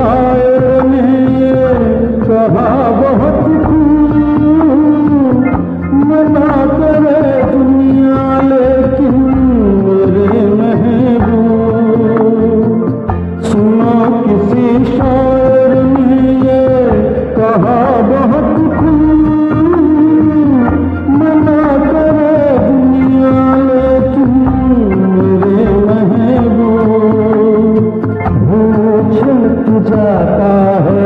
शायर ने ये कहा बहुत खूब, मना करे दुनिया लेकिन मेरे महबूब। सुनो किसी शायर ने ये कहा बहुत खूब, मना करे दुनिया लेकिन मेरे महबूब। छलक जाता है